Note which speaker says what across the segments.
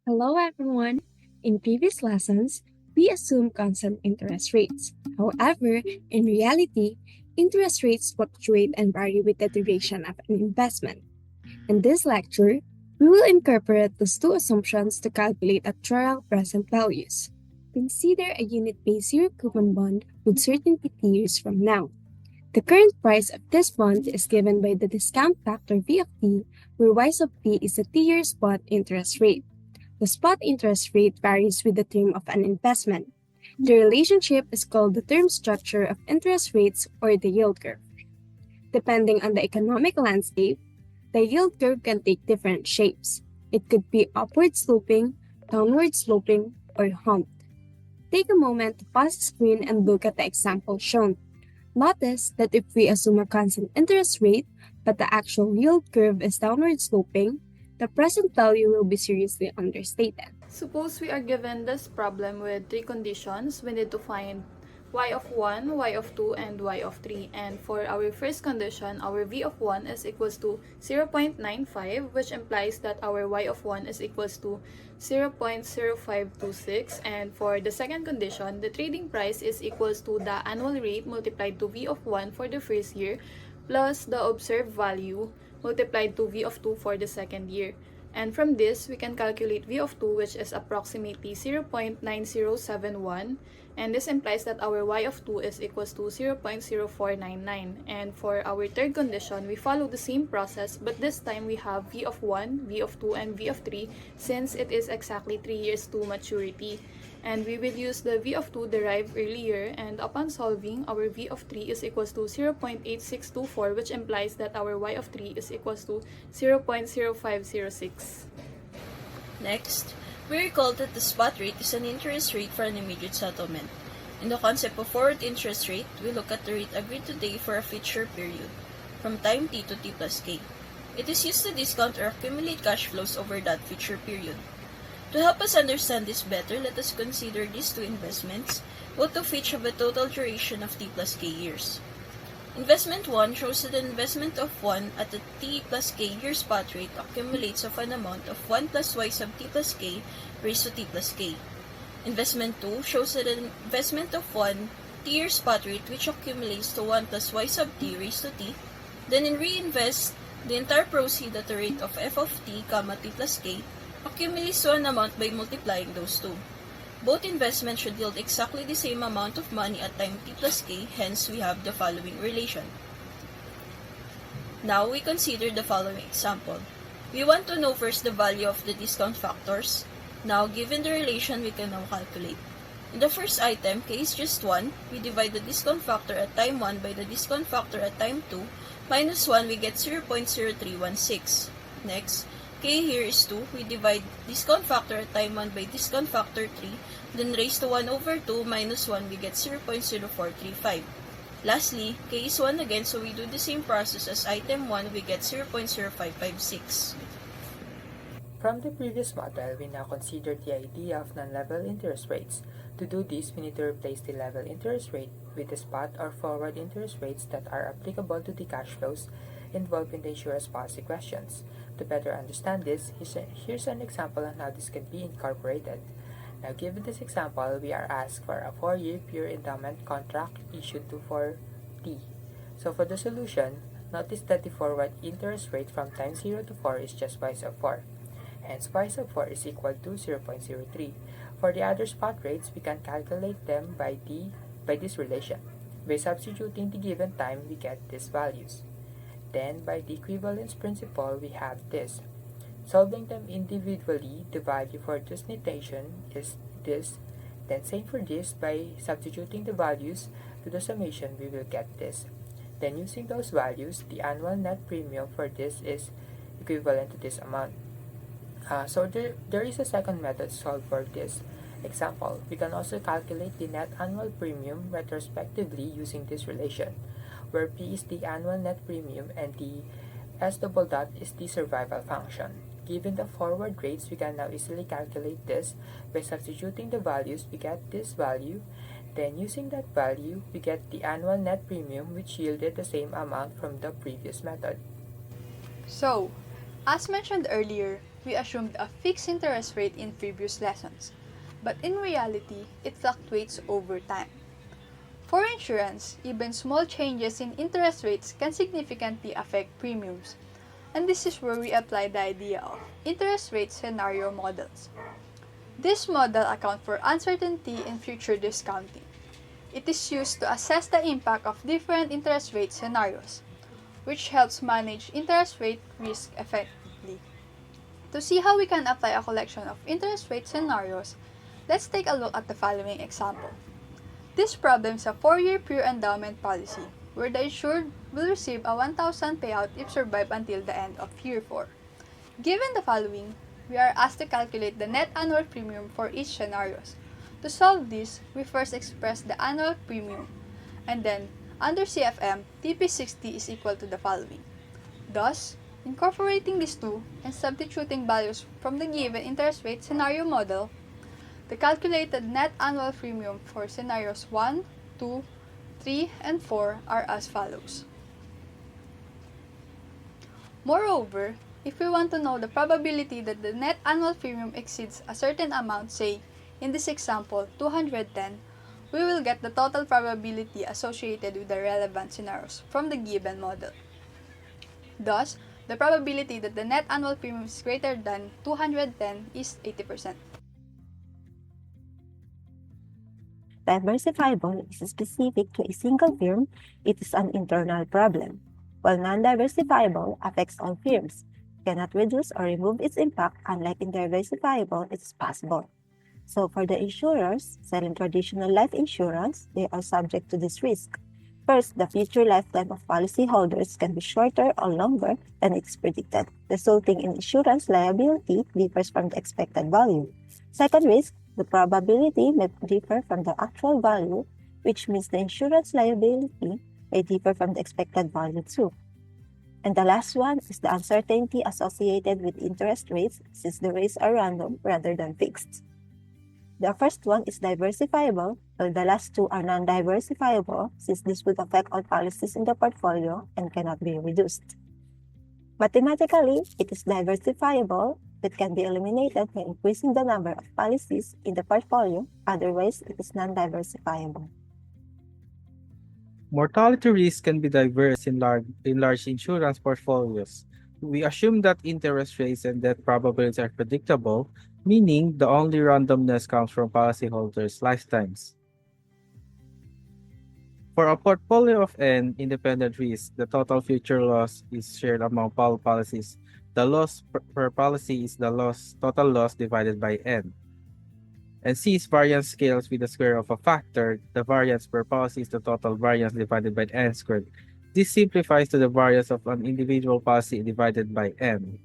Speaker 1: Hello everyone! In previous lessons, we assumed constant interest rates. However, in reality, interest rates fluctuate and vary with the duration of an investment. In this lecture, we will incorporate these two assumptions to calculate actual present values. Consider a unit-based zero coupon bond with certainty years from now. The current price of this bond is given by the discount factor V of t, where y sub t is the 10-year spot interest rate. The spot interest rate varies with the term of an investment. The relationship is called the term structure of interest rates or the yield curve. Depending on the economic landscape, the yield curve can take different shapes. It could be upward sloping, downward sloping, or humped. Take a moment to pause the screen and look at the example shown. Notice that if we assume a constant interest rate, but the actual yield curve is downward sloping, the present value will be seriously understated.
Speaker 2: Suppose we are given this problem with three conditions. We need to find y of 1, y of 2, and y of 3. And for our first condition, our v of 1 is equals to 0.95, which implies that our y of 1 is equals to 0.0526. And for the second condition, the trading price is equals to the annual rate multiplied to v of 1 for the first year plus the observed value multiplied to v of 2 for the second year. And from this, we can calculate v of 2, which is approximately 0.9071, and this implies that our y of 2 is equals to 0.0499. And for our third condition, we follow the same process, but this time we have v of 1, v of 2, and v of 3 since it is exactly 3 years to maturity. And we will use the v of 2 derived earlier, and upon solving, our v of 3 is equals to 0.8624, which implies that our y of 3 is equals to 0.0506.
Speaker 3: Next, we recall that the spot rate is an interest rate for an immediate settlement. In the concept of forward interest rate, we look at the rate agreed today for a future period, from time t to t plus k. It is used to discount or accumulate cash flows over that future period. To help us understand this better, let us consider these two investments, both of which have a total duration of t plus k years. Investment 1 shows that an investment of 1 at the t plus k year spot rate accumulates of an amount of 1 plus y sub t plus k raised to t plus k. Investment 2 shows that an investment of 1 t year spot rate which accumulates to 1 plus y sub t raised to t, then reinvest the entire proceed at the rate of f of t, t plus k, accumulates to an amount by multiplying those two. Both investments should yield exactly the same amount of money at time t plus k, hence we have the following relation. Now we consider the following example. We want to know first the value of the discount factors. Now, given the relation, we can now calculate. In the first item, k is just 1, we divide the discount factor at time 1 by the discount factor at time 2, minus 1, we get 0.0316. Next, k here is 2, we divide discount factor at time 1 by discount factor 3, then raise to 1 over 2 minus 1, we get 0.0435. Lastly, k is 1 again, so we do the same process as item 1, we get 0.0556.
Speaker 4: From the previous model, we now consider the idea of non-level interest rates. To do this, we need to replace the level interest rate with the spot or forward interest rates that are applicable to the cash flows involved in the insurance policy questions. To better understand this, here's an example on how this can be incorporated. Now, given this example, we are asked for a 4-year pure endowment contract issued to 4T. So for the solution, notice that the forward interest rate from time 0 to 4 is just y sub 4. Hence, y sub 4 is equal to 0.03. For the other spot rates, we can calculate them by this relation. By substituting the given time, we get these values. Then, by the equivalence principle, we have this. Solving them individually, the value for this notation is this. Then, same for this, by substituting the values to the summation, we will get this. Then, using those values, the annual net premium for this is equivalent to this amount. So there is a second method to solve for this example. We can also calculate the net annual premium retrospectively using this relation, where P is the annual net premium and the S double dot is the survival function. Given the forward rates, we can now easily calculate this. By substituting the values, we get this value. Then using that value, we get the annual net premium, which yielded the same amount from the previous method.
Speaker 5: So, as mentioned earlier,
Speaker 2: we assumed a fixed interest rate in previous lessons, but in reality, it fluctuates over time. For insurance, even small changes in interest rates can significantly affect premiums, and this is where we apply the idea of interest rate scenario models. This model accounts for uncertainty in future discounting. It is used to assess the impact of different interest rate scenarios, which helps manage interest rate risk effectively. To see how we can apply a collection of interest rate scenarios, let's take a look at the following example. This problem is a 4-year pure endowment policy, where the insured will receive a 1,000 payout if survive until the end of year 4. Given the following, we are asked to calculate the net annual premium for each scenario. To solve this, we first express the annual premium, and then, under CFM, TP60 is equal to the following. Thus, incorporating these two and substituting values from the given interest rate scenario model, the calculated net annual premium for scenarios 1, 2, 3, and 4 are as follows. Moreover, if we want to know the probability that the net annual premium exceeds a certain amount, say, in this example, 210, we will get the total probability associated with the relevant scenarios from the given model. Thus, the probability that the net annual premium is greater than 210 is 80%.
Speaker 5: Diversifiable is specific to a single firm, it is an internal problem, while non-diversifiable affects all firms, cannot reduce or remove its impact, unlike in diversifiable, it is possible. So for the insurers selling traditional life insurance, they are subject to this risk. First, the future lifetime of policyholders can be shorter or longer than it's predicted, resulting in insurance liability differs from the expected value. Second risk, the probability may differ from the actual value, which means the insurance liability may differ from the expected value too. And the last one is the uncertainty associated with interest rates, since the rates are random rather than fixed. The first one is diversifiable, while the last two are non-diversifiable, since this would affect all policies in the portfolio and cannot be reduced. Mathematically, it is diversifiable, but can be eliminated by increasing the number of policies in the portfolio, otherwise it is non-diversifiable.
Speaker 6: Mortality risk can be diverse in large insurance portfolios. We assume that interest rates and death probabilities are predictable, meaning the only randomness comes from policyholders' lifetimes. For a portfolio of N independent risks, the total future loss is shared among all policies. The loss per policy is the total loss divided by N. And since variance scales with the square of a factor, the variance per policy is the total variance divided by N squared. This simplifies to the variance of an individual policy divided by N.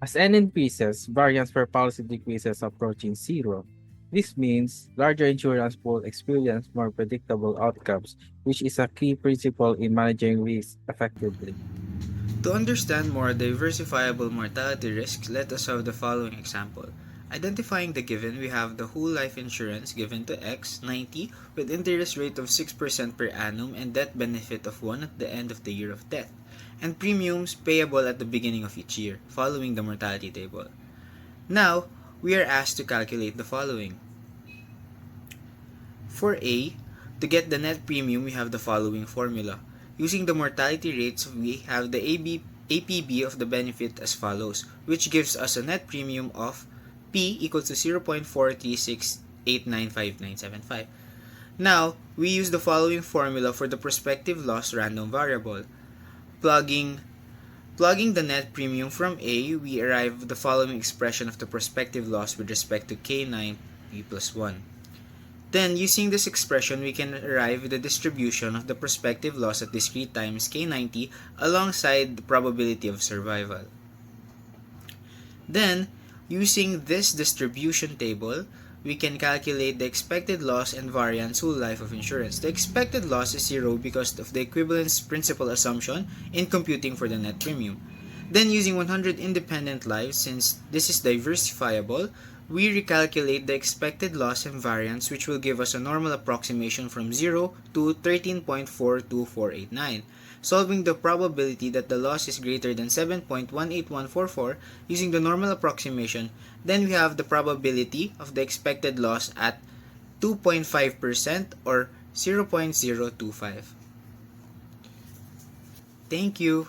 Speaker 6: As N increases, variance per policy decreases approaching zero. This means larger insurance pools experience more predictable outcomes, which is a key principle in managing risk effectively.
Speaker 7: To understand more diversifiable mortality risks, let us have the following example. Identifying the given, we have the whole life insurance given to X, 90, with interest rate of 6% per annum and death benefit of 1 at the end of the year of death, and premiums payable at the beginning of each year, following the mortality table. Now, we are asked to calculate the following. For A, to get the net premium, we have the following formula. Using the mortality rates, we have the APB of the benefit as follows, which gives us a net premium of P equals to 0.436895975. Now, we use the following formula for the prospective loss random variable. Plugging the net premium from A, we arrive at the following expression of the prospective loss with respect to K9 P plus 1. Then, using this expression, we can arrive at the distribution of the prospective loss at discrete times K90 alongside the probability of survival. Then, using this distribution table, we can calculate the expected loss and variance whole life of insurance. The expected loss is 0 because of the equivalence principle assumption in computing for the net premium. Then, using 100 independent lives, since this is diversifiable, we recalculate the expected loss and variance, which will give us a normal approximation from 0 to 13.42489. Solving the probability that the loss is greater than 7.18144 using the normal approximation, then we have the probability of the expected loss at 2.5% or 0.025. Thank you.